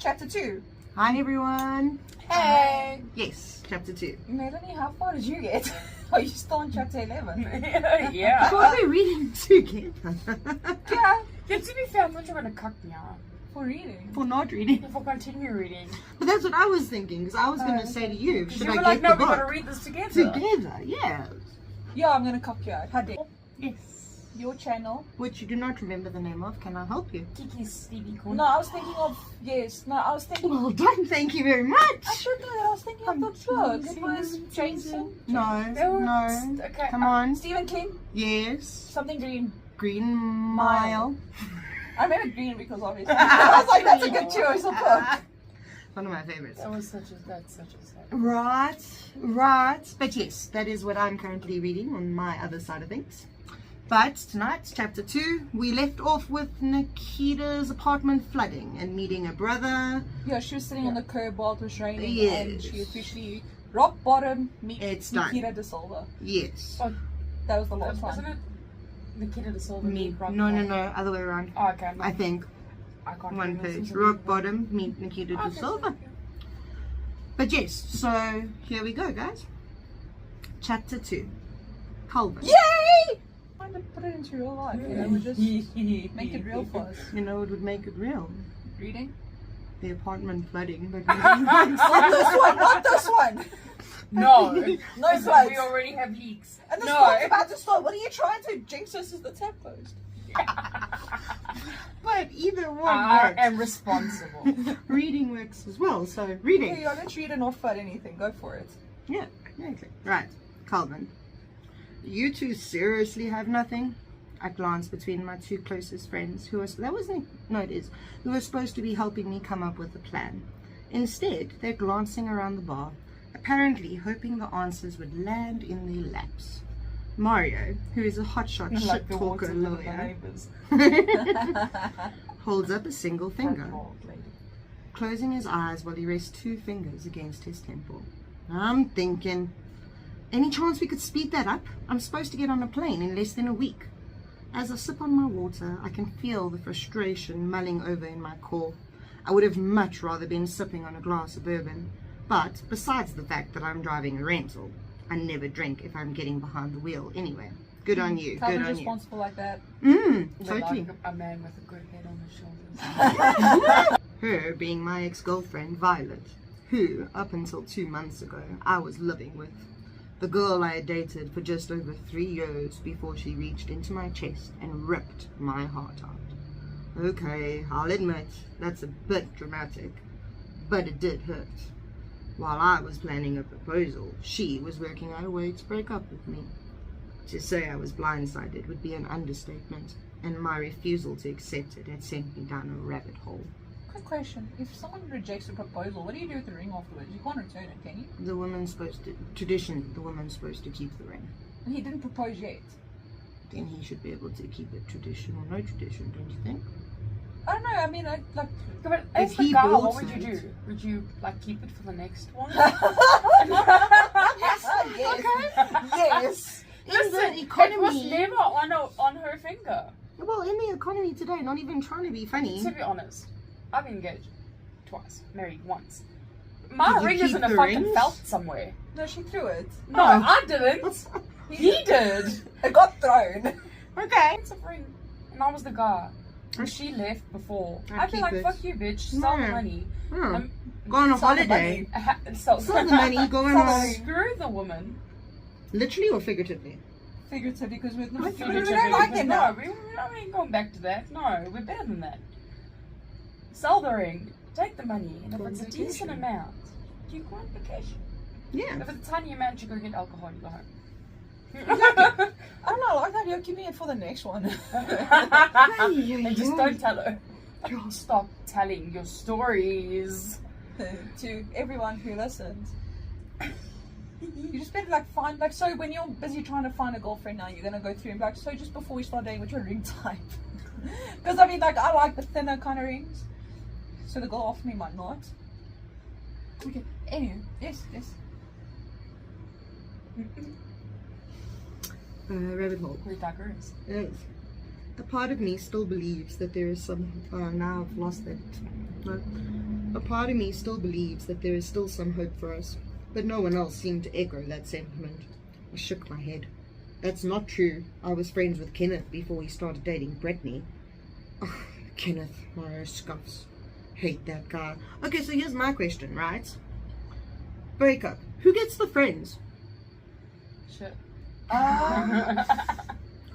chapter 2. Hi everyone. Hey. Yes, chapter 2. Melanie, how far did you get? Are you still on chapter 11? Yeah. What are we reading together? Yeah. Yeah, to be fair, I thought you were going to cut me out. For reading. For not reading. If I continue reading. But that's what I was thinking, because I was going to say to you, should You I were get like, no, the we got to book? read this together. Together, yes. Yeah, I'm going to cop you out. How dare Yes. your channel? Which you do not remember the name of. Can I help you? Kiki's Stevie Corner. No, I was thinking of, yes. No, I was thinking. Well done, thank you very much. I should know that. I was thinking of the book. It was Jason. No, They were- no. Okay. Come on. Stephen King. Yes. Something green. Green Mile. I remember green because obviously. I was like, that's a good choice of book. One of my favorites. That's such a sad. Right. But yes, that is what I'm currently reading on my other side of things. But tonight, chapter 2, we left off with Nikita's apartment flooding and meeting a brother. Yeah, she was sitting on the curb while it was raining, Yes. and she officially rock bottom meet It's done. Nikita de Silva. Yes. Oh, That was the last wasn't one. it? Nikita de Silva. Me. meet Rock No, Bottom? other way around. Oh, okay. I think. I can't One remember. page. Since I Rock read bottom, meet Nikita it. de Okay, Silva. But yes, so here we go, guys. Chapter 2. Calvin. Yay! Trying to put it into real life, you know, we just make it real for us. You know, it would make it real. Reading? The apartment flooding, but Not this one, not this one! No. No Listen, floods. we already have leaks. And this No. book's about to start. What are you trying to jinx us as the tab post? but either one I works. am responsible. Reading works as well, so reading. Okay, yeah, let's read and not flood anything. Go for it. Yeah, exactly. Right, Calvin. You two seriously have nothing? I glanced between my two closest friends, who were supposed to be helping me come up with a plan. Instead, they're glancing around the bar, apparently hoping the answers would land in their laps. Mario, who is a hotshot Like shit the talker water with the lawyer, neighbors. holds up a single finger, Old lady. closing his eyes while he rests two fingers against his temple. I'm thinking, any chance we could speed that up? I'm supposed to get on a plane in less than a week. As I sip on my water, I can feel the frustration mulling over in my core. I would have much rather been sipping on a glass of bourbon. But besides the fact that I'm driving a rental, I never drink if I'm getting behind the wheel anyway. Good on you, good Calvin's on you. responsible like that. They're Totally. like a man with a good head on his shoulders. Her being my ex-girlfriend, Violet, who, up until 2 months ago, I was living with. The girl I had dated for just over 3 years before she reached into my chest and ripped my heart out. Okay, I'll admit, that's a bit dramatic, but it did hurt. While I was planning a proposal, she was working out a way to break up with me. To say I was blindsided would be an understatement, and my refusal to accept it had sent me down a rabbit hole. Quick question. If someone rejects a proposal, what do you do with the ring afterwards? You can't return it, can you? The woman's supposed to, tradition, the woman's supposed to keep the ring. And he didn't propose yet. Then he should be able to keep it tradition or no tradition, don't you think? I don't know, I mean, like Yeah, but as If the he guy, what builds would you it. do? Would you like keep it for the next one? yes. Listen, the it economy- was never on her finger. Well, in the economy today, not even trying to be funny. To be honest, I've been engaged twice, married once. My Did you ring keep is in a the fucking rings? felt somewhere. No, she threw it. No, Oh. I didn't. He did. It got thrown. Okay. It's a ring, and I was the guy. And she left before. I I'd be keep like, it. "Fuck you, bitch! Sell the No. money." Go on a Sell the holiday. Sell Sell the money, go on a... Screw the woman. Literally or figuratively? Figuratively, because we Figuratively, don't like because it no, now. we ain't going back to that. No, we're better than that. Sell the ring, take the money, and if Go on it's a vacation. decent amount, you go on vacation. Yeah. If it's a tiny amount, you go get alcohol, you go home. I don't know, I like that. You're keeping it for the next one. And just don't tell her. Stop telling your stories. To everyone who listens. You just better like find, like, so when you're busy trying to find a girlfriend now, you're gonna go through and be like, so just before we start dating, what's your ring type? Because I mean, like, I like the thinner kind of rings, so the girl after me might not. Okay, anyway, yes. Rabbit hole. We digress. Yes. A part of me still believes that there is some... now I've lost that. No. A part of me still believes that there is still some hope for us, but no one else seemed to echo that sentiment. I shook my head. That's not true. I was friends with Kenneth before he started dating Brittany. Oh, Kenneth, Mario scoffs. Hate that guy. Okay, so here's my question, right? Breakup. Who gets the friends? Shit.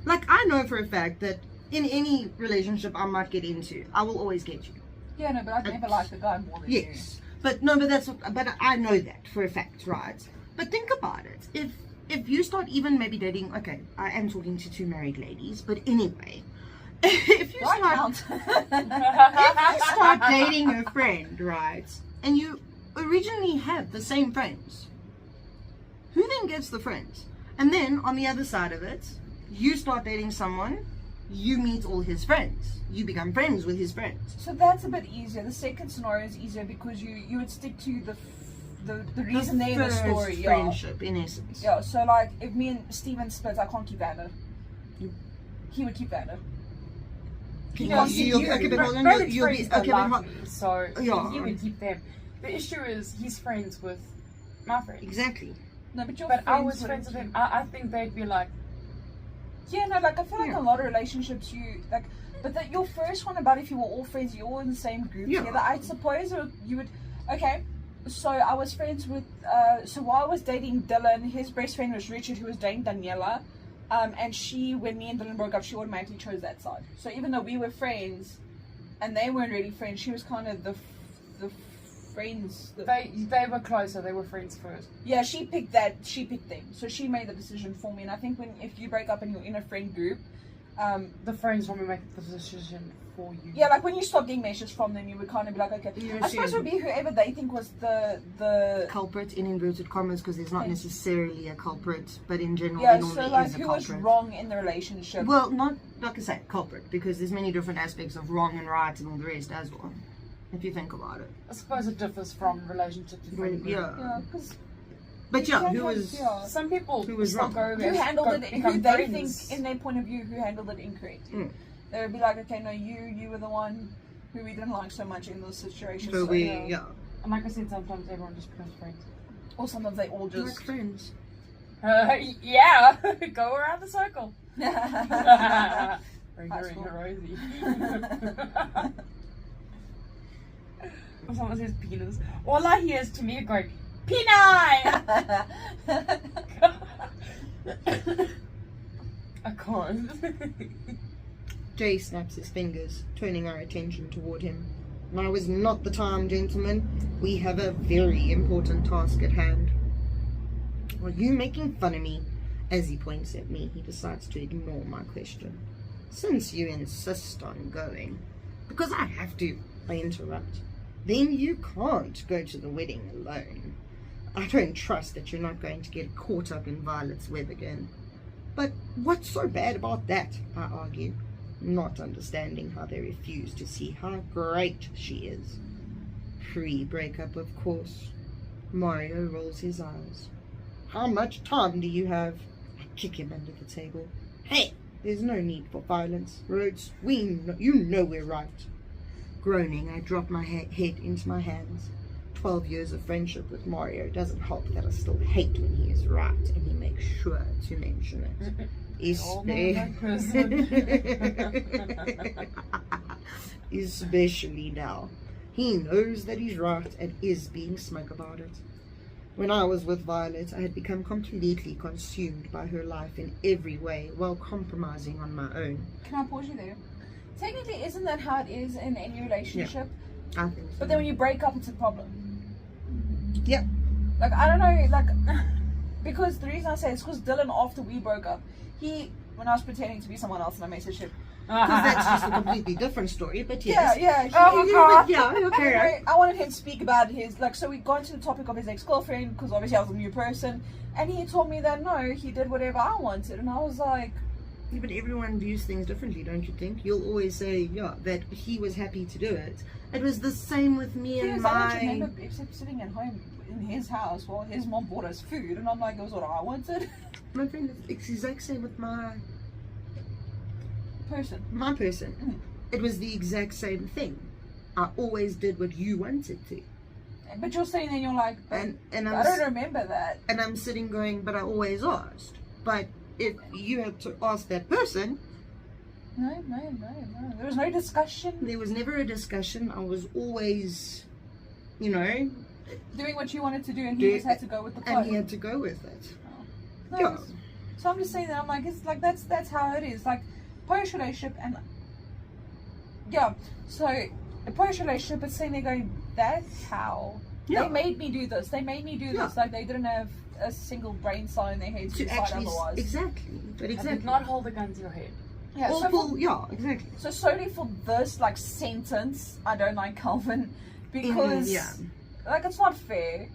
Like, I know for a fact that in any relationship I might get into, I will always get you. Yeah, no, but I'd never like the guy more than you. Yes. But no, but I know that for a fact, right? But think about it. If you start even maybe dating, okay, I am talking to two married ladies, but anyway, if you start dating a friend, right, and you originally have the same friends, who then gets the friends? And then on the other side of it, you start dating someone, you meet all his friends, you become friends with his friends. So that's a bit easier. The second scenario is easier because you would stick to the reason they're in the story. Friendship, in essence. Yeah, so like if me and Steven split, I can't keep Vanna. He would keep Vanna. You'll be so yeah. he would keep them. The issue is he's friends with my friend. Exactly. No, but I was friends with him. I think they'd be like, yeah, no, like I feel like a lot of relationships but that your first one about if you were all friends, you're all in the same group together. I suppose you would. Okay, so I was friends with. So while I was dating Dylan, his best friend was Richard, who was dating Daniela, and when me and Dylan broke up, she automatically chose that side. So even though we were friends, and they weren't really friends, she was kind of the friends. They were closer. They were friends first. Yeah, she picked them. So she made the decision for me. And I think if you break up and you're in a friend group, the friends will make the decision for you. Yeah, like when you stop getting messages from them, you would kind of be like, okay. I suppose it would be whoever they think was the culprit in inverted commas, because there's not necessarily a culprit, but in general, yeah. there normally So like, is a who culprit. was wrong in the relationship? Well, not like I say culprit, because there's many different aspects of wrong and right and all the rest as well. If you think about it. I suppose it differs from relationship to friend. Yeah, because. But yeah, who was some people who was wrong? Who handled it? Who they think, in their point of view, who handled it incorrectly? They would be like, okay, no, you were the one who we didn't like so much in this situation. So And like I said, sometimes everyone just becomes friends. Or sometimes they all just like friends. Yeah, go around the circle. Rosie. Someone says penis. All I hear is Tamika going, Penai! I can't. Jay snaps his fingers, turning our attention toward him. Now is not the time, gentlemen. We have a very important task at hand. Are you making fun of me? As he points at me, he decides to ignore my question. Since you insist on going, because I have to, I interrupt, then you can't go to the wedding alone. I don't trust that you're not going to get caught up in Violet's web again. But what's so bad about that, I argue, not understanding how they refuse to see how great she is. Pre-breakup, of course. Mario rolls his eyes. How much time do you have? I kick him under the table. Hey, there's no need for violence, Rhodes. You know we're right. Groaning, I drop my head into my hands. 12 years of friendship with Mario doesn't help that I still hate when he is right, and he makes sure to mention it. Especially now. He knows that he's right and is being smug about it. When I was with Violet, I had become completely consumed by her life in every way, while compromising on my own. Can I pause you there? Technically, isn't that how it is in any relationship? Yeah, I think so. But then when you break up, it's a problem. Yep. Like, I don't know, like, because the reason I say it's because Dylan, after we broke up, when I was pretending to be someone else and I messaged him. Because that's just a completely different story, but yes. Yeah. Okay. I wanted him to speak about so we got into the topic of his ex-girlfriend, because obviously I was a new person, and he told me that no, he did whatever I wanted, and I was like... Yeah, but everyone views things differently, don't you think? You'll always say, that he was happy to do it. It was the same with me and I don't remember except sitting at home in his house while his mom bought us food, and I'm like, it was what I wanted. My friend, it's the exact same with my person. It was the exact same thing. I always did what you wanted to. But you're saying then you're like, but And I don't remember that. And I'm sitting going, but I always asked. But if you had to ask that person, No. There was no discussion. there was never a discussion. I was always, you know, Doing what you wanted to do, and he just had to go with the flow. and he had to go with it. No, Yeah. So I'm just saying that I'm like, it's like that's how it is. Like post relationship, and yeah. So a post relationship, it's saying they're going, that's how Yeah. they made me do this. They made me do Yeah. this. Like they didn't have a single brain cell in their head to To decide actually, otherwise. exactly. But I did exactly. not hold a gun to your head. Yeah. Or So, pull, yeah, exactly. so solely for this like sentence, I don't like Calvin because Yeah. like it's not fair.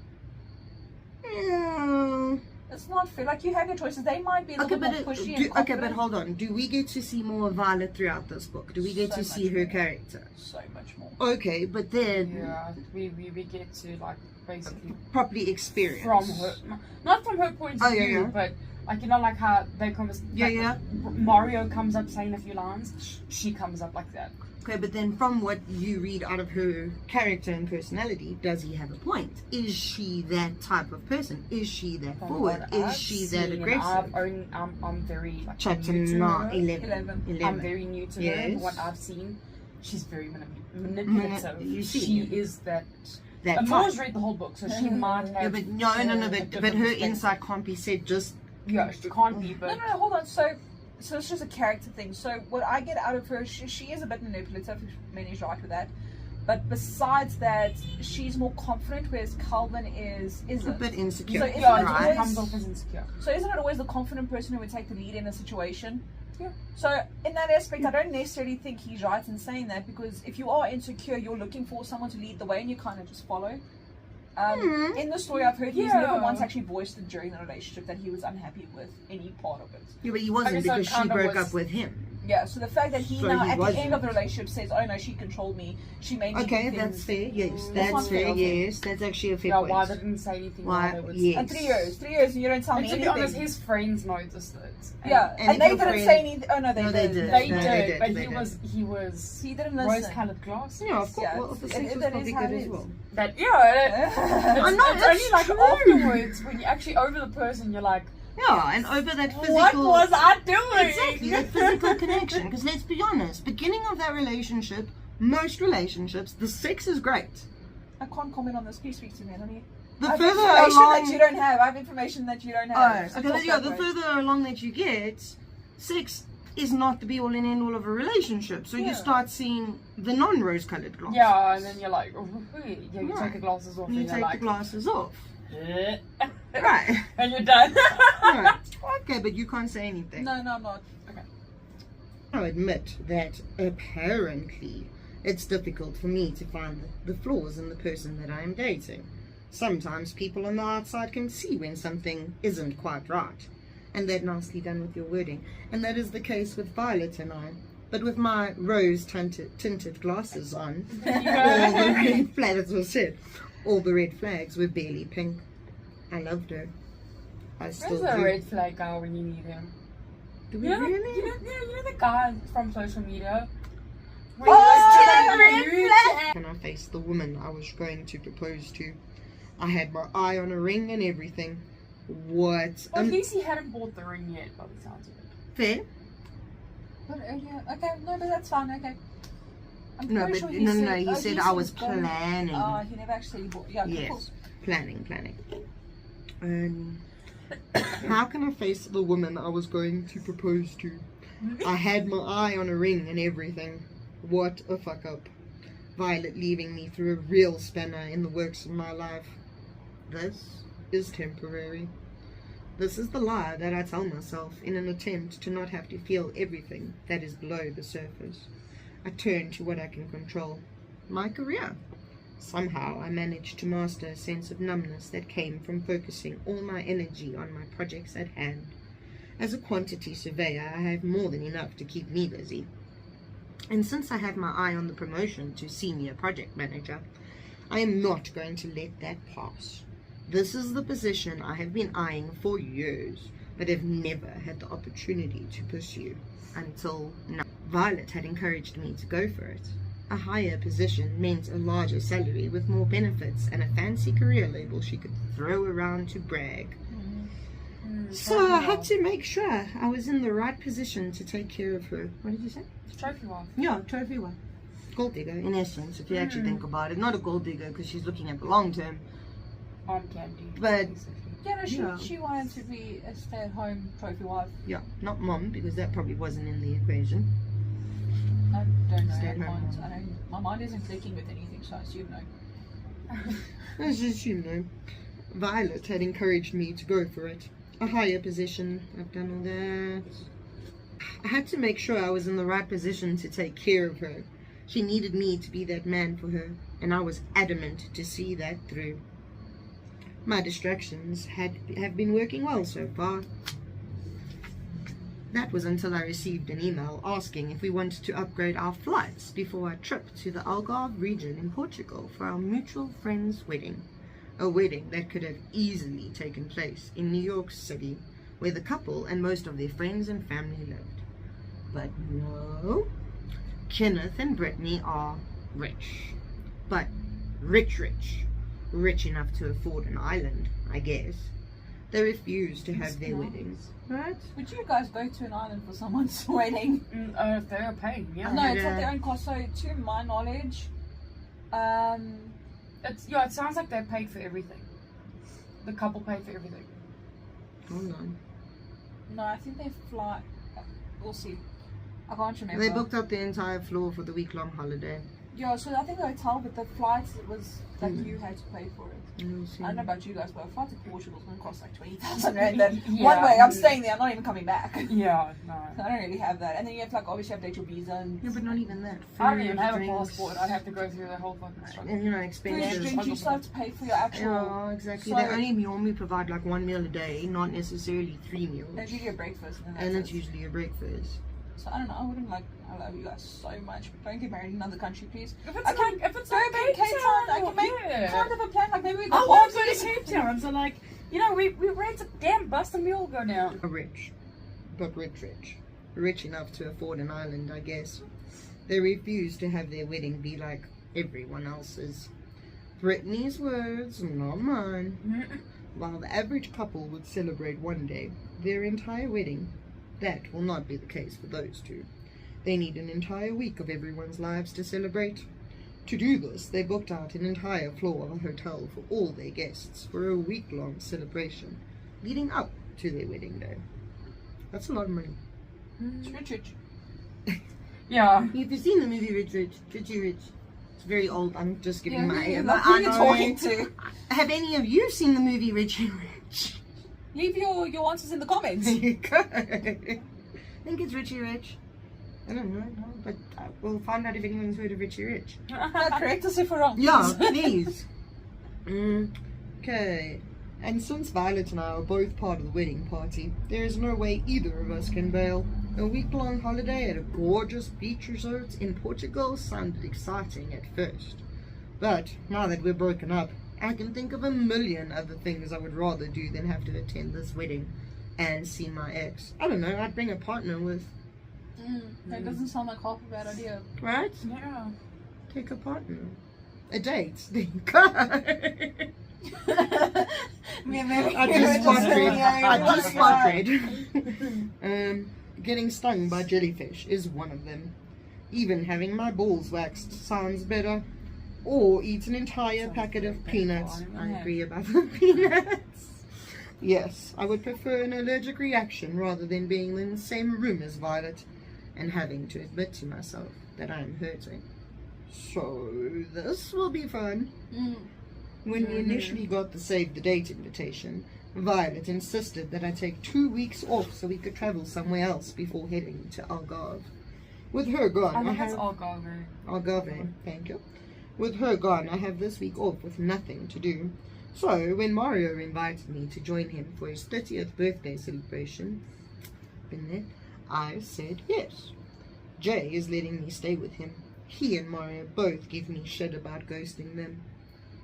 Yeah. It's not fair. Like you have your choices. They might be a Okay, little bit more but pushy and okay, but confident. hold on. Do we get to see more of Violet throughout this book? Do we get So to see much her more. character? So much more. Okay, but then Yeah, we get to like basically properly experience from her, not from her point of Oh, yeah, view, yeah. but like you know, like how they come. Yeah, like, yeah. Mario comes up saying a few lines. She comes up like that. Okay, but then from what you read out of her character and personality, does he have a point? Is she that type of person? Is she that From forward? what Is I've she seen, that aggressive? I'm very like Chapter new to her. 11. 11. I'm very new to her. Yes. But what I've seen, she's very manipulative. You see. She is that. That Amara's type. read the whole book, so she might have. Yeah, but no, a but different her perspective. insight can't be said just. Yeah, she can't be, but. No, hold on. So it's just a character thing. So what I get out of her, she is a bit manipulative. Manny's right with that. But besides that, she's more confident, whereas Calvin A isn't. bit insecure. So it's Yeah, not it always- comes off as insecure. So isn't it always the confident person who would take the lead in a situation? Yeah. So in that aspect, I don't necessarily think he's right in saying that, because if you are insecure, you're looking for someone to lead the way, and you kind of just follow. In the story I've heard, he's Yeah. never once actually voiced it during the relationship that he was unhappy with any part of it. Yeah, but he wasn't Okay, so because she kind of broke was- up with him. Yeah, so the fact that he So now he at the wasn't. end of the relationship says, "Oh no, she controlled me. She made me." Okay, do that's things." fair. Yes, That's that's not fair. fair. Yes, that's actually a fair Yeah, point. why they didn't say anything? Why? Why they would Yes. And 3 years, and you don't tell And me to be anything. honest, his friends noticed it. Yeah, And and they your didn't friend- say anything. Oh no, they No, did. they did. They No, did, they did, but they he did. was He didn't listen. rose-colored glasses. Yeah, of course. Yeah, Well, the it- sex it- was that probably is how good it as is. well. That yeah, I it's, know, it's that's only like true. afterwards when you're actually over the person, you're like, Yeah, and over that physical. what was I doing? Exactly, that physical connection. Because let's be honest, beginning of that relationship, most relationships, the sex is great. I can't comment on this. Please speak to me, Melanie. The I have further information along, that you don't have. I have information that you don't oh, have. So okay, talk yeah, that the way. further along that you get, sex is not the be all and end all of a relationship. So Yeah. you start seeing the non-rose-colored glasses. Yeah, and then you're like, oh, yeah, you Right. take the glasses off, And you and you're take like, the glasses off. "Eh." Right. and you're done. Right. Okay, but you can't say anything. No, I'm not. I admit that apparently it's difficult for me to find the flaws in the person that I am dating. Sometimes people on the outside can see when something isn't quite right. And that nicely done with your wording. And that is the case with Violet and I. But with my rose-tinted glasses on, all the red flags were said. All the red flags were barely pink. I loved her. I still There's a do. red flag guy when you need him. Do we You know, really? you know the guy from social media? Oh, When red you flag! When I faced the woman I was going to propose to, I had my eye on a ring and everything. What? Well, at least he hadn't bought the ring yet, by the sounds of it. Fair? But earlier, okay, no, but that's fine. Okay. I'm No, pretty but sure no, said, he said he I was born- planning. He never actually bought. Yeah, Yes. cool. Planning. How can I face the woman I was going to propose to? I had my eye on a ring and everything. What a fuck up. Violet leaving me through a real spanner in the works of my life. This is temporary. This is the lie that I tell myself in an attempt to not have to feel everything that is below the surface. I turn to what I can control. My career. Somehow I managed to master a sense of numbness that came from focusing all my energy on my projects at hand. As a quantity surveyor, I have more than enough to keep me busy. And since I have my eye on the promotion to senior project manager, I am not going to let that pass. This is the position I have been eyeing for years, but have never had the opportunity to pursue until now. Violet had encouraged me to go for it. A higher position meant a larger salary with more benefits and a fancy career label she could throw around to brag. So I had to make sure I was in the right position to take care of her. What did you say? Trophy wife. Yeah, trophy wife. Gold digger, in essence, if you actually think about it. Not a gold digger because she's looking at the long term. On candy. But, Yeah, no, Yeah. she wanted to be a stay-at-home trophy wife. yeah, not mom because that probably wasn't in the equation. I don't know. Stay-at-home Mind. mom. I don't. My mind isn't clicking with anything, so I assume no. Let's just assume no. Violet had encouraged me to go for it. A higher position. I've done all that. I had to make sure I was in the right position to take care of her. She needed me to be that man for her, and I was adamant to see that through. My distractions have been working well so far. That was until I received an email asking if we wanted to upgrade our flights before our trip to the Algarve region in Portugal for our mutual friend's wedding. A wedding that could have easily taken place in New York City, where the couple and most of their friends and family lived. But no, Kenneth and Brittany are rich. But rich. Rich enough to afford an island, I guess. They refused to have their weddings. Right? Would you guys go to an island for someone's wedding? If they are paying, yeah. No, it's Yeah. at their own cost. So, to my knowledge, It sounds like they paid for everything. The couple paid for everything. Hold on. no, I think they fly. We'll see. I can't remember. They booked out the entire floor for the week-long holiday. Yeah, so I think the hotel, but the flights was like you had to pay for it. You'll see. I don't know about you guys, but a flight to Portugal is going to cost like 20,000 rand. Then Yeah. one way, I'm staying there. I'm not even coming back. Yeah, no. I don't really have that. And then you have to like obviously update your visa and Yeah, but not even that. I don't even Food, have a drinks, passport. I'd have to go through the whole fucking struggle. And, you know, food, expenses. drink. You still have to pay for your actual. Yeah, exactly. So- They only normally provide like one meal a day, not necessarily 3 meals. They give you a breakfast, and, And that's it's it. usually a breakfast. So I don't know. I wouldn't like. I love you guys so much, but don't get married in another country, please. If it's I can like, if it's go like back in Cape Town. I can make yeah. kind of a plan. Like maybe we go. I want to home. go to Cape Town, so like, you know, we rent a damn bus and we all go down. Rich. But rich. Rich enough to afford an island, I guess. They refused to have their wedding be like everyone else's. Brittany's words, not mine. While the average couple would celebrate one day, their entire wedding, that will not be the case for those two. They need an entire week of everyone's lives to celebrate. To do this, they booked out an entire floor of a hotel for all their guests for a week-long celebration leading up to their wedding day. That's a lot of money. It's rich. Yeah. You've seen the movie Richie Rich. It's very old. I'm just giving Yeah, my who my are you honor. talking to? Have any of you seen the movie Richie Rich? Leave your answers in the comments. You could. I think it's Richie Rich. I don't know, but we'll find out if anyone's heard of Richie Rich. Correct us if we're wrong. Yeah, please. please. Okay. And since Violet and I are both part of the wedding party, there is no way either of us can bail. A week-long holiday at a gorgeous beach resort in Portugal sounded exciting at first. But now that we're broken up, I can think of a million other things I would rather do than have to attend this wedding and see my ex. I don't know, I'd bring a partner with, That doesn't sound like half a bad idea. right? Yeah. Take a partner. A date. There you go. I just spotted. Getting stung by jellyfish is one of them. Even having my balls waxed sounds better. Or eat an entire packet of peanuts. I agree about the peanuts. Yes, I would prefer an allergic reaction rather than being in the same room as Violet and having to admit to myself that I am hurting. So, this will be fun. When we initially got the save the date invitation, Violet insisted that I take 2 weeks off so we could travel somewhere else before heading to Algarve. With her gone, I I think it's have... Algarve. Algarve, thank you. With her gone, I have this week off with nothing to do. So, when Mario invited me to join him for his 30th birthday celebration, I said yes. Jay is letting me stay with him. He and Mario both give me shit about ghosting them.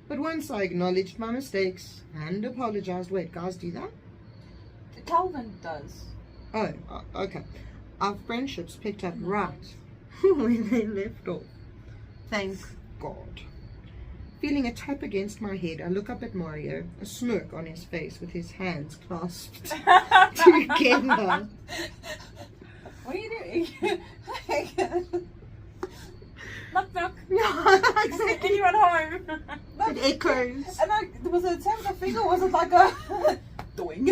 But once I acknowledged my mistakes and apologized... Wait, guys, do that? Calvin does. Oh, okay. Our friendships picked up right where they left off. Thank God. Feeling a tap against my head, I look up at Mario, a smirk on his face with his hands clasped together. What are you doing? Knock knock. No, exactly. Anyone home? It echoes. And like, was it a tap of the finger or was it like a doing?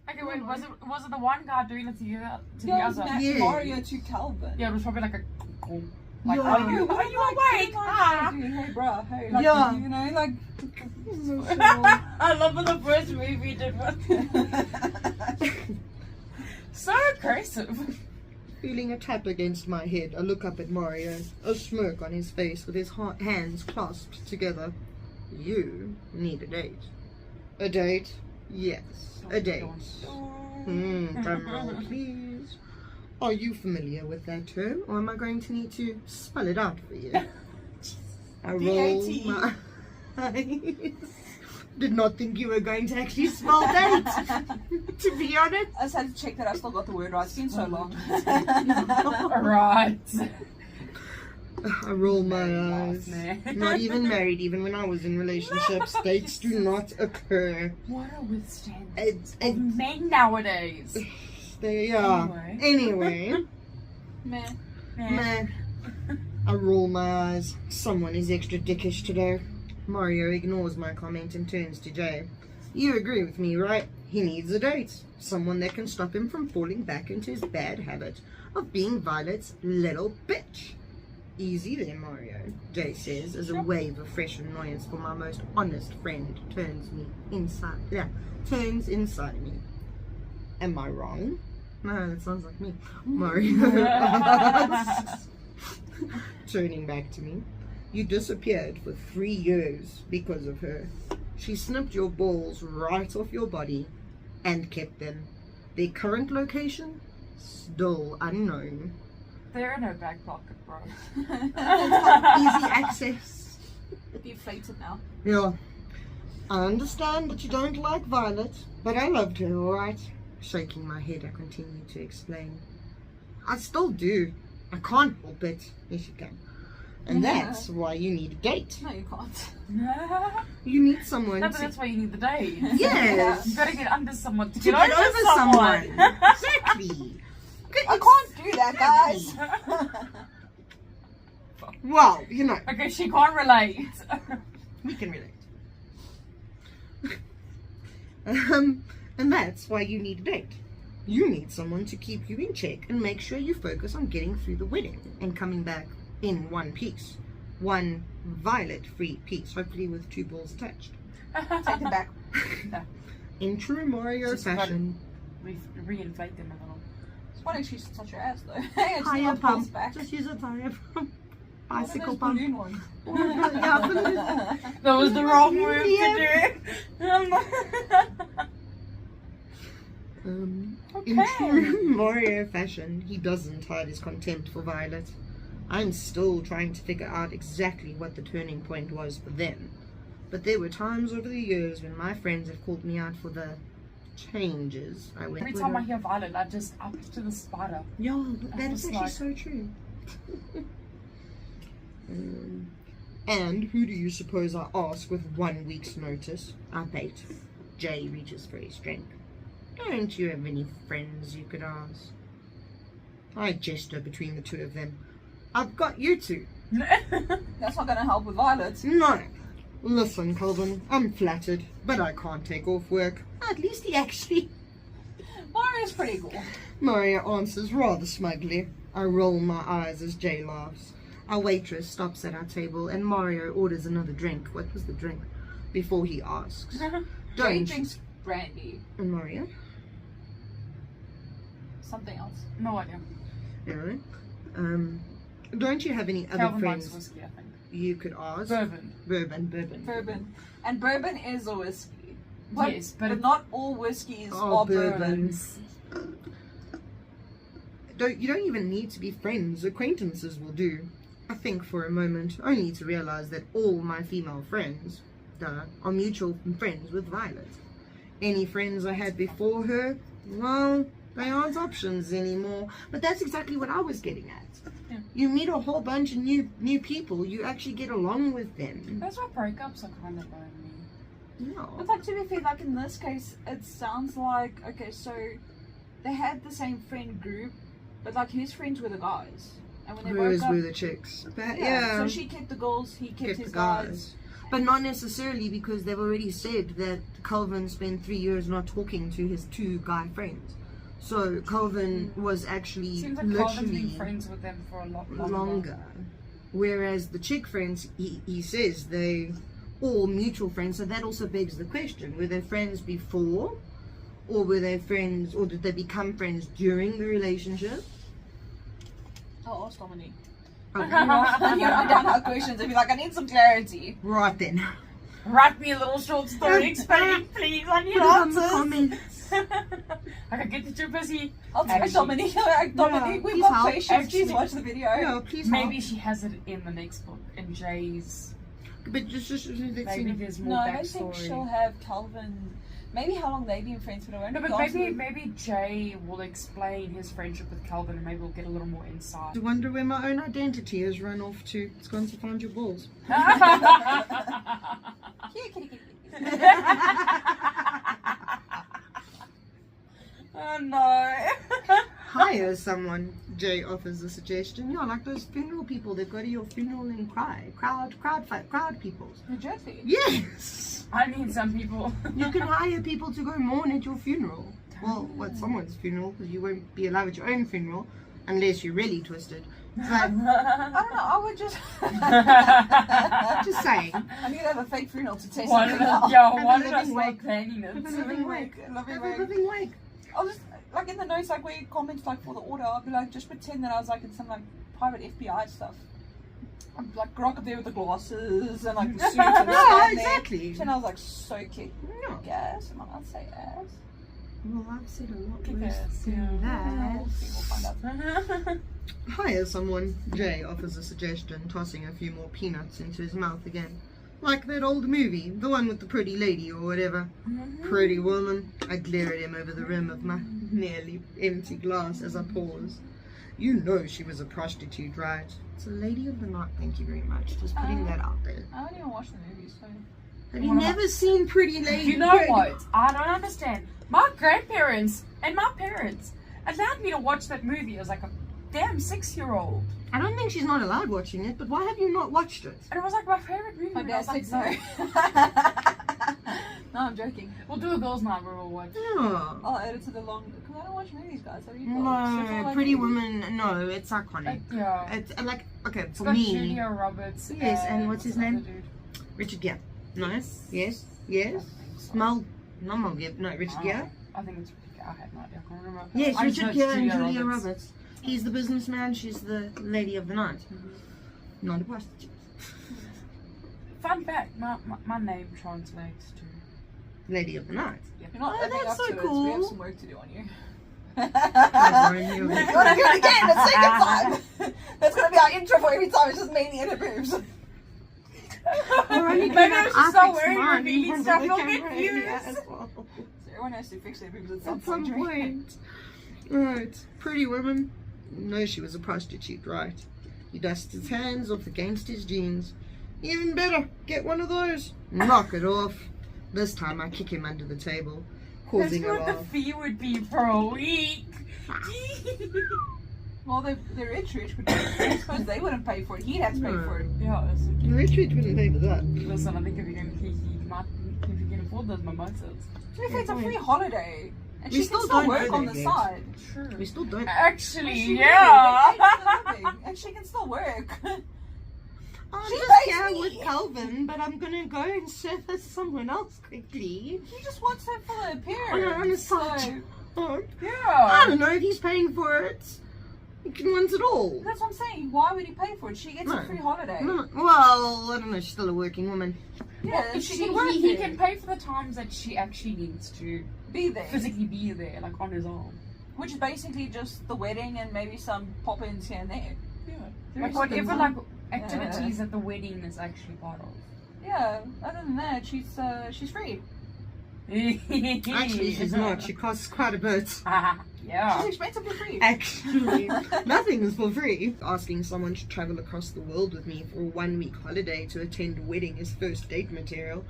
Okay, wait, was it the one guy doing it to the Yeah, it was other? Yeah. Mario to Calvin. Yeah, it was probably like a like, Yeah. are you awake? Ah. Hey, bro. Hey, like, Yeah. you know, like. I love when the first movie did one. So aggressive. Feeling a tap against my head, I look up at Mario, a smirk on his face with his hands clasped together. You need a date. A date? Yes, a date. Drum roll, please. Are you familiar with that term, or am I going to need to spell it out for you? I roll D-A-T. my eyes. Did not think you were going to actually spell that, to be honest. I just had to check that I still got the word right. It's been so long. Right. I roll my eyes. Man. Not even married, even when I was in relationships. Dates do not occur. What a withstand. It's Men nowadays. they are. Anyway, Man. man. I roll my eyes. Someone is extra dickish today. Mario ignores my comment and turns to Jay. You agree with me, right? He needs a date. Someone that can stop him from falling back into his bad habit of being Violet's little bitch. Easy there, Mario, Jay says as a wave of fresh annoyance for my most honest friend turns inside me. Am I wrong? No, that sounds like me. Mario asks, turning back to me. You disappeared for 3 years because of her. She snipped your balls right off your body and kept them. Their current location? Still unknown. They're in her back pocket, bro. Easy access. Deflated now. Yeah. I understand that you don't like Violet, but I loved her, alright? Shaking my head, I continue to explain. I still do. I can't help it. Yes, you can. And that's why you need a date. No, you can't. You need someone No, but to... that's why you need the date. Yes! You gotta get under someone to To get get over over someone. Exactly. I can't do that, guys. Well, you know, Okay, she can't relate. we can relate. And that's why you need a date. You need someone to keep you in check and make sure you focus on getting through the wedding and coming back in one piece. One Violet-free piece, hopefully with 2 balls attached. Take it back. In true Mario Just fashion. Reinflate them a little. Why don't you touch your ass, though? Hey, it's Tire not pump. back. Just use a tire pump. What are Bicycle those pump. balloon ones? Yeah, balloon. That was the wrong move to do. In true Mario fashion, he doesn't hide his contempt for Violet. I'm still trying to figure out exactly what the turning point was for them. But there were times over the years when my friends have called me out for the changes I went Every through. time I hear Violet, I just up to the spider. Yeah, that is was actually like- so true. And who do you suppose I ask with 1 week's notice? I bait. Jay reaches for his drink. Don't you have any friends you could ask? I gesture between the 2 of them. I've got you 2. That's not going to help with Violet. No. Listen, Calvin, I'm flattered, but I can't take off work. At least he actually... Mario's pretty cool. Mario answers rather smugly. I roll my eyes as Jay laughs. Our waitress stops at our table and Mario orders another drink. What was the drink? Before he asks. Jay Don't... drinks brandy. And Mario? Something else. No idea. Alright. Don't you have any other Calvin friends likes whiskey, I think. you could ask? Bourbon. Bourbon. Bourbon. And bourbon is a whiskey. But, Yes, but it- not all whiskeys Oh, are bourbons. bourbons. You don't even need to be friends. Acquaintances will do. I think for a moment, only to realize that all my female friends, are mutual friends with Violet. Any friends I had before her, well, They aren't options anymore. But that's exactly what I was getting at. Yeah. You meet a whole bunch of new people. You actually get along with them. That's why breakups are kind of lonely. No. But like, to be fair, like in this case, it sounds like, okay, so they had the same friend group, but like his friends were the guys. And when they Hers broke up, were the chicks. But yeah. So she kept the girls, he kept his guys. But not necessarily, because they've already said that Calvin spent 3 years not talking to his 2 guy friends. So Calvin was actually Seems like Calvin's literally been friends with them for a lot longer. Whereas the chick friends, he says they all mutual friends. So that also begs the question: were they friends before, or were they friends, or did they become friends during the relationship? I'll ask Dominique. Oh, You write down our questions and be like, I need some clarity. right then. Write me a little short story explaining, please. I need Put it on the answers. comments. I can get that you're busy. I'll tell Actually- Dominique. Like, Dominique, Yeah, we've please got help. patience. Please Actually- watch the video. Yeah, please. Maybe help. she has it in the next book, in Jay's. But just Maybe there's more No, I don't think backstory. she'll have Calvin. Maybe how long they've been friends, but I won't No, be but asking- maybe Jay will explain his friendship with Calvin, and maybe we'll get a little more insight. I wonder where my own identity has run off to. It's gone to find your balls. Yeah, kitty, kitty, kitty. Oh no. Hire someone. Jay offers a suggestion. Yeah, like those funeral people that go to your funeral and cry. Crowd people. New Jersey. Yes. I need some people. You can hire people to go mourn at your funeral. Well, at someone's funeral, because you won't be allowed at your own funeral unless you're really twisted. But I don't know. I would just. just saying. I need to have a fake funeral to taste Why something did out. yeah, Have why a did I living start wake. planning Have a it? living wake. Loving Have a wake. living wake. I'll just, like in the notes, like where you comment like for the order, I'll be like, just pretend that I was like in some like private FBI stuff. I'm like rock up there with the glasses and like the suit and No, stand there. exactly. And I was like so cute. No. Yes, am I allowed to say ass? Well, I've said a lot Kick worse ass, than yeah. that. We'll see, we'll find out. Hire someone. Jay offers a suggestion, tossing a few more peanuts into his mouth again. Like that old movie, the one with the pretty lady or whatever. Pretty woman. I glare at him over the rim of my nearly empty glass as I pause. You know she was a prostitute, right? It's a lady of the night, thank you very much. Just putting that out there. I don't even watch the movies, so. Have you One of my- never seen Pretty Lady? You know what? I don't understand. My grandparents and my parents allowed me to watch that movie as like a damn 6-year-old. I don't think she's not allowed watching it, but why have you not watched it? And it was like my favorite movie. My when I dad was like, said no. No, I'm joking. We'll do a girls' night where we'll watch. Oh. I'll add it to the long. Because I don't watch movies, guys. I read books. No, Like Pretty movies. Woman, no, it's iconic. Yeah. It's like, okay, It's for got me, Julia Roberts. Yes, and what's his the other name? dude? Richard Gere. Nice, yes, I yes. think so. Mel Gere, no, Richard Gere. I think it's Richard Gere. I have no idea. I can't remember. Yes, I just know Richard it's Gere and Julia Roberts. He's the businessman, she's the lady of the night. Not a prostitute. Fun fact, my name translates to Lady of the night. You're not Oh, living that's up so to it, so we cool. have some work to do on you. I knew You it. want to do it again? The second time. That's gonna be our intro for every time. It's just mainly in her boobs. We're only Maybe doing I an should start Apex wearing one revealing in stuff, front of you'll the get camera, views. yeah, as well. So everyone has to fix their boobs at some At some point. point. Right. Pretty woman. No, she was a prostitute, right? He dusts his hands off against his jeans. Even better, get one of those. Knock it off. This time I kick him under the table, That's causing a what the laugh. fee would be for a week. Well, they're rich, but I suppose they wouldn't pay for it. He'd have to pay for it. Yeah, Richard wouldn't pay for that. listen, I think if you can afford those mimosas. To be fair, it's a free holiday. And We she still can still don't work know on that the yet. side. True. We still don't. Actually, She yeah. really, they pay for the living, and she can still work. I'm She just pays here me. with Calvin, but I'm gonna go and service someone else quickly. He just wants her for the appearance. On a side So, job. I Yeah. don't know if he's paying for it. He wants it all. that's what I'm saying. Why would he pay for it? She gets No. a free holiday. No, well, I don't know. She's still a working woman. Yeah, Well, she can work he there. can pay for the times that she actually needs to be there. physically be there, like on his own. Which is basically just the wedding and maybe some pop-ins here and there. Yeah. The Like rest of the whatever time- like activities that the wedding is actually part of. Yeah, other than that, she's free. Actually, she's not. She costs quite a bit. Yeah. She's expensive for free. Actually, nothing is for free. Asking someone to travel across the world with me for a 1-week holiday to attend a wedding is first date material.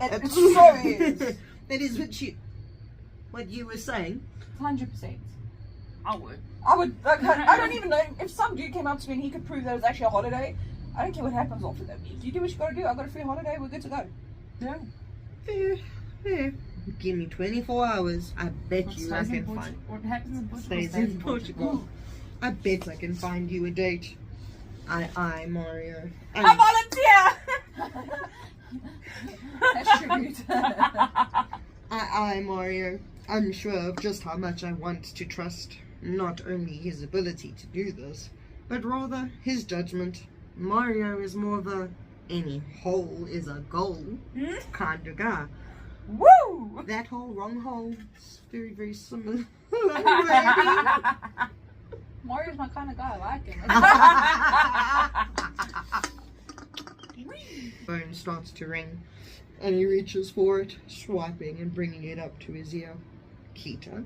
It so is. That is what you were saying. 100%. I would. I don't even know if some dude came up to me and he could prove that it was actually a holiday. I don't care what happens after that week. You do what you gotta do. I got a free holiday. We're good to go. Yeah. Yeah. Give me 24 hours. I bet What you I stays in can find. What happens in Portugal Stays in Portugal. I bet I can find you a date. I Mario. I volunteer! That's tribute. I Mario. Unsure of just how much I want to trust not only his ability to do this, but rather his judgment. Mario is more of a any hole is a goal kind of guy. Woo! That hole, wrong hole. It's very, very similar. Mario's my kind of guy. I like him. Phone starts to ring, and he reaches for it, swiping and bringing it up to his ear. Kita.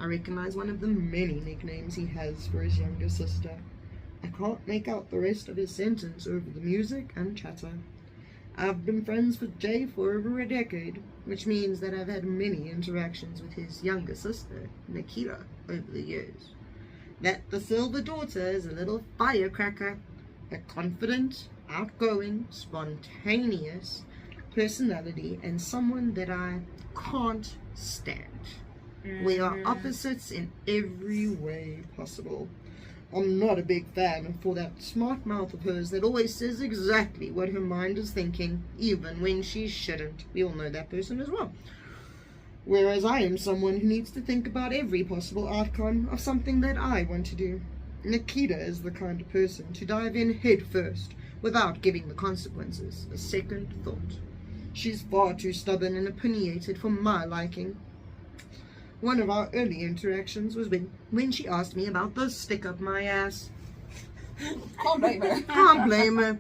I recognize one of the many nicknames he has for his younger sister. I can't make out the rest of his sentence over the music and chatter. I've been friends with Jay for over a decade, which means that I've had many interactions with his younger sister, Nikita, over the years. That the Silver Daughter is a little firecracker, a confident, outgoing, spontaneous personality, and someone that I can't stand. We are opposites in every way possible. I'm not a big fan for that smart mouth of hers that always says exactly what her mind is thinking, even when she shouldn't. We all know that person as well. Whereas I am someone who needs to think about every possible outcome of something that I want to do. Nikita is the kind of person to dive in head first, without giving the consequences a second thought. She's far too stubborn and opinionated for my liking. One of our early interactions was when she asked me about the stick up my ass. Can't blame her. Can't blame her.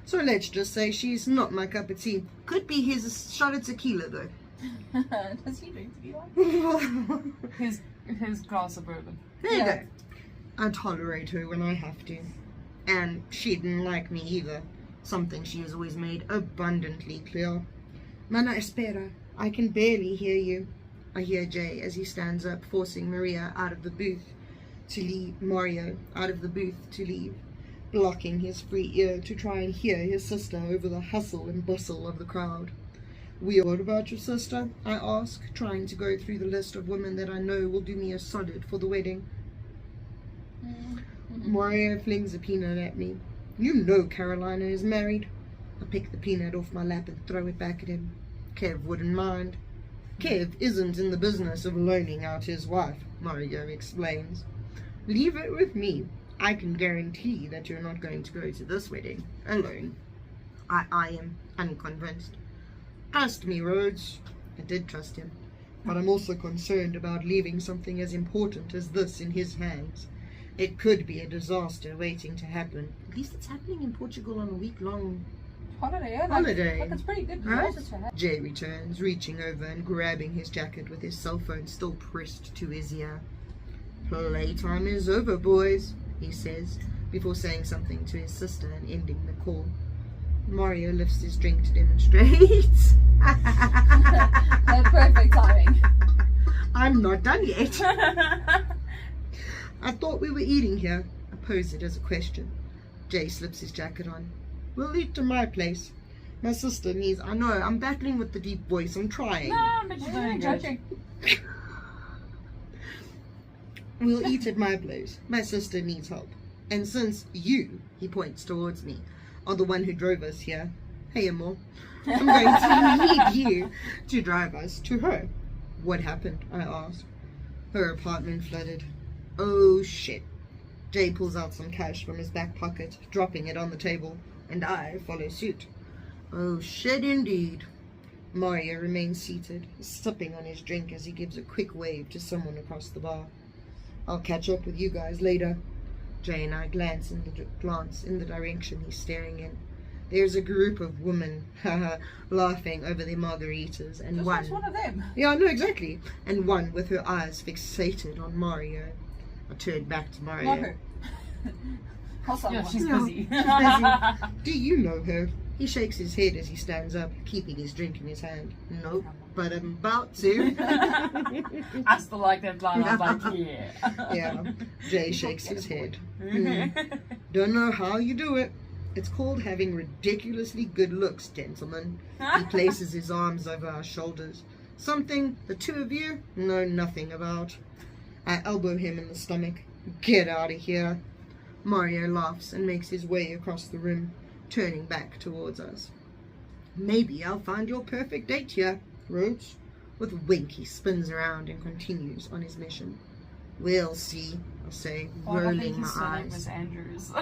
So let's just say she's not my cup of tea. Could be his shot of tequila though. Does he drink tequila? His glass of bourbon. There you Yeah. go. I tolerate her when I have to. And she didn't like me either. Something she has always made abundantly clear. Mana espera, I can barely hear you. I hear Jay as he stands up, forcing Maria out of the booth to leave, Mario out of the booth to leave, blocking his free ear to try and hear his sister over the hustle and bustle of the crowd. What about your sister? I ask, trying to go through the list of women that I know will do me a solid for the wedding. Mario flings a peanut at me. You know Carolina is married. I pick the peanut off my lap and throw it back at him. Kev wouldn't mind. Kev isn't in the business of loaning out his wife, Mario explains. Leave it with me. I can guarantee that you're not going to go to this wedding alone. I am unconvinced. Trust me, Rhodes. I did trust him, but I'm also concerned about leaving something as important as this in his hands. It could be a disaster waiting to happen. At least it's happening in Portugal on a week-long Holiday, yeah. holiday. Like, it's pretty good. Right? To have. Jay returns, reaching over and grabbing his jacket with his cell phone still pressed to his ear. Playtime is over, boys, he says, before saying something to his sister and ending the call. Mario lifts his drink to demonstrate. Perfect timing. I'm not done yet. I thought we were eating here. I pose it as a question. Jay slips his jacket on. We'll eat to my place. My sister needs... I know, I'm battling with the deep voice. I'm trying. No, but you're Yeah, doing good. judging. We'll eat at my place. My sister needs help. And since you, he points towards me, are the one who drove us here, hey Amor, I'm going to need you to drive us to her. What happened? I asked. Her apartment flooded. Oh shit. Jay pulls out some cash from his back pocket, dropping it on the table, and I follow suit. Oh shit indeed. Mario remains seated, sipping on his drink as he gives a quick wave to someone across the bar. I'll catch up with you guys later. Jay and I glance in the direction he's staring in. There's a group of women laughing over their margaritas, and This one. was one of them. Yeah, no, exactly. And one with her eyes fixated on Mario. I turned back to Mario. Not her. Or someone. Yeah, she's Yeah, busy. she's busy. Do you know her? He shakes his head as he stands up, keeping his drink in his hand. Nope, but I'm about to. I still like that line. I was like, yeah. Yeah, Jay shakes his head. Don't know how you do it. It's called having ridiculously good looks, gentlemen. He places his arms over our shoulders. Something the two of you know nothing about. I elbow him in the stomach. Get out of here. Mario laughs and makes his way across the room, turning back towards us. Maybe I'll find your perfect date here, Rhodes. With a wink, he spins around and continues on his mission. We'll see, I say, Oh, I think rolling his my surname eyes. was Andrews.